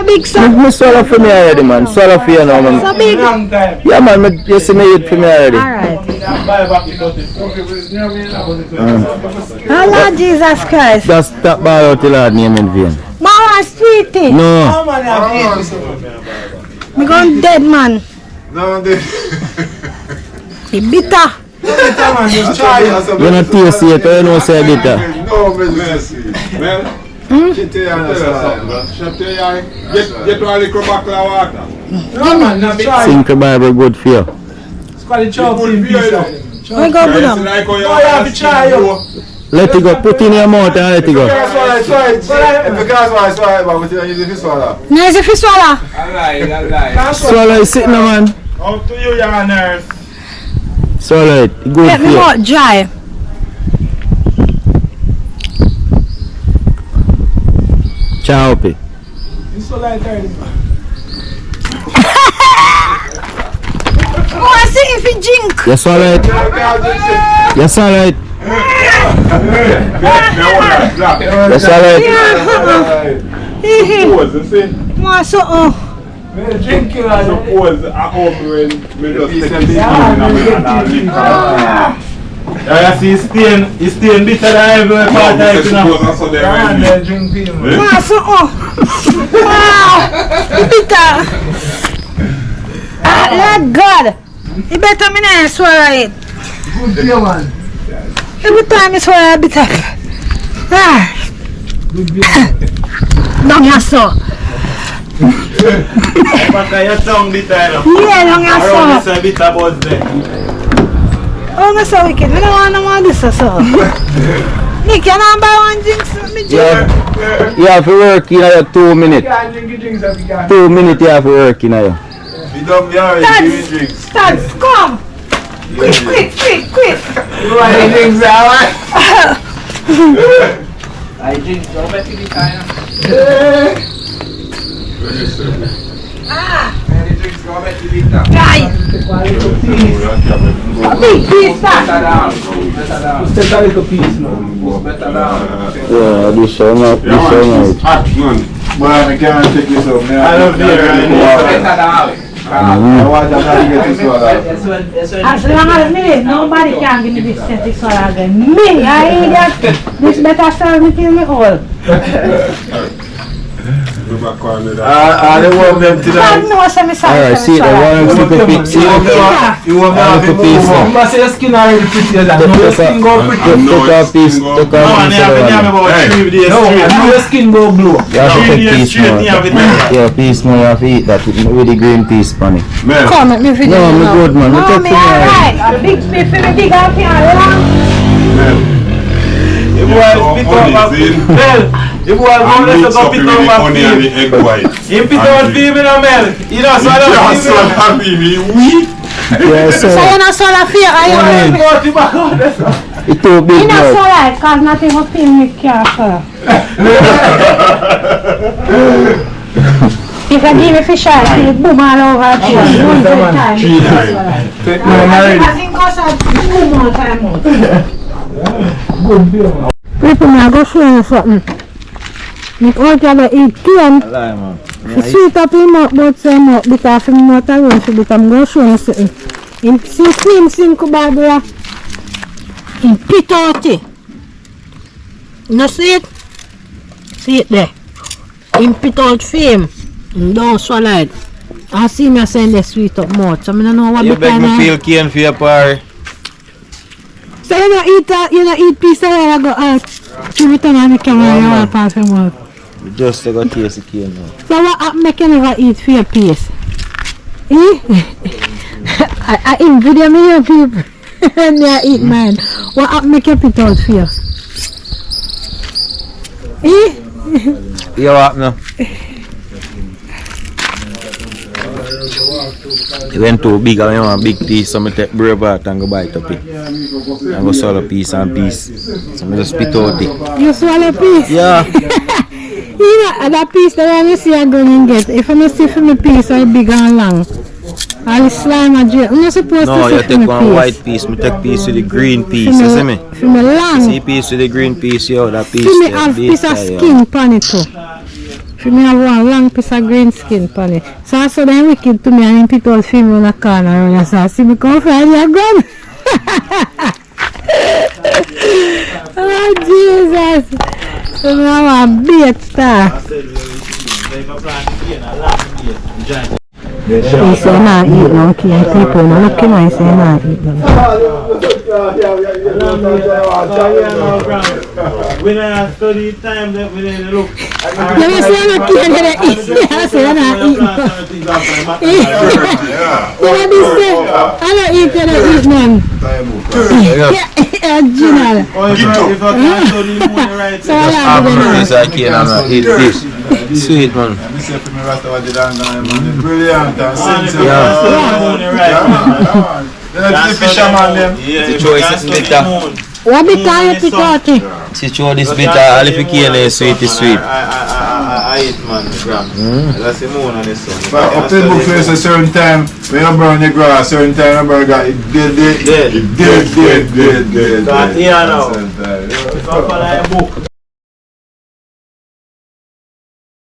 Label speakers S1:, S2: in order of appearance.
S1: big, sir.
S2: Me swallow for me already, man. Swallow for you now, man.
S1: So big.
S2: Yeah, man. You see me eat for me already.
S1: Alright. Oh, Lord Jesus Christ.
S2: Just stop by out the Lord name in vain.
S1: Mama, sweetie.
S2: No.
S1: Me gone dead, man.
S3: No, dead.
S1: He bitter.
S2: You not taste it, you know say bitter.
S3: No, man. Get to a little bottle of water.
S2: Think the Bible good for you.
S1: We go good on.
S2: Let it go, put in your mouth and let it go.
S1: No, it's a fish swallow.
S2: Swallow is sitting, man.
S3: Up to you, your nurse.
S2: Swallow it, good
S1: Let
S2: for
S1: me
S2: you.
S1: out dry.
S2: Chowpy.
S1: Oh, I see if he drink.
S2: You swallow it. You swallow it. You swallow it.
S1: More so, oh.
S4: Yeah, see, he's staying bitter than every part of it now.
S1: More so, oh. Wow. Bitter. Lord God. You better me not swallow it. Every time you swallow it, bitter. Ah. Down your so.
S4: Your tongue bitter.
S1: Yeah, down your so.
S4: Around this bitter buzz there.
S1: Oh, that's so wicked. I don't want no more this so. Nick, you don't buy one drink for me,
S2: Yeah. You have to work in your 2 minutes. 2 minutes you have to work in your.
S1: Studs, come. Quick.
S3: You want any drinks, Alan?
S5: I drink so much in the time. Any drinks so much in the time.
S1: Guy. Big piece,
S5: Better down.
S4: Just a little piece now.
S5: Better down.
S2: Yeah, this show not.
S3: Hot, man. But I can't take this up.
S4: I love beer.
S5: Better down.
S3: I want to get this one out.
S1: as long as me, nobody can give me this static solar again. Me, I idiot. This better serve me till me all.
S3: I want them to
S1: God knows I'm sorry.
S2: Alright, see the one super big. See
S3: you want me to
S2: the piece.
S4: You must say your skin already pretty as that. No, your skin go pretty.
S2: Take off piece. Take
S4: No,
S2: off
S4: man,
S2: piece of the one.
S4: about 3 days
S5: No,
S4: straight.
S5: your skin go blue.
S2: You have to take piece more. Yeah, piece more. You have to eat that with the green piece, funny.
S1: Come at me video.
S2: No, me good, man. Me
S1: No,
S2: take
S1: me
S2: for me.
S1: alright. A big spit for me big up here.
S4: If you want to spit over, Mel, if you want to go, let's go spit over feed. You spit over feed me no, Mel. You know, so I don't
S2: Yeah,
S1: So
S2: so
S1: you're not so fear, are you?
S2: it's too big
S1: You're not so
S2: now.
S1: right, because nothing will feel me careful. If I give me fish oil, it boom all over the place. 100 times.
S4: Take mine already.
S1: I think also boom all time out. People, I go show you something. Make all the other eat clean. If sweet up him up, but some up, because him not around for it, I'm going to show you something. In see cream sink Barbara. In pit out it. You see it? See it there. In pit out fame. Don't swallow it. I see me saying the sweet up mouth. So I don't know what
S4: You
S1: the
S4: beg
S1: kind
S4: me
S1: of...
S4: feel keen for your par.
S1: So you don't eat piece of it, I go out. Give it on the camera and you want to pass your mouth.
S2: Just to go taste the cane now.
S1: So what make you never eat for your piece? Eh? I eat video me your people. And I eat mine. What make you put out for you? Eh?
S2: You what now? It went too big, I want a big piece, so I take brave out and go bite up it. And go swallow piece and piece. So I just spit out it.
S1: You swallow piece?
S2: Yeah.
S1: You know, that piece that I see I go and get. If I see for me piece, I big and long. I'll slime a drip. I'm not supposed
S2: No,
S1: to
S2: you
S1: see
S2: take
S1: for
S2: one
S1: me
S2: white
S1: piece.
S2: piece, me take piece with the green piece,
S1: For
S2: you see me?
S1: For me long.
S2: See piece with the green piece, yo, that piece
S1: See me
S2: there,
S1: have
S2: this
S1: piece of
S2: there, yo.
S1: skin pan it too. She me have one long piece of green skin on it. So I saw them wicked to me and him pick out film on the corner and I said, see me come from your gun. Oh Jesus. So me have a bait star. He said nah eat now, and people no looking nice say nah eat them.
S4: When I study time that we didn't look.
S1: Let me say no kid gonna eat. I say nah eat. You know this say, I don't eat, you don't eat none. Original.
S4: If I can't study the morning right.
S1: So I have to do
S2: This I can't eat this. Sweet man.
S3: Brilliant. The fisherman them.
S2: The choice is bitter.
S1: what bit are you pick out?
S2: She show this bitter. All if you can't sweet is sweet.
S4: I eat man, gram. That's the moon and the sun.
S3: But up in the book face a certain time, when you burn the grass, certain time you burn it dead.
S4: Dead.
S3: Dead.
S4: That here now. If I follow a book.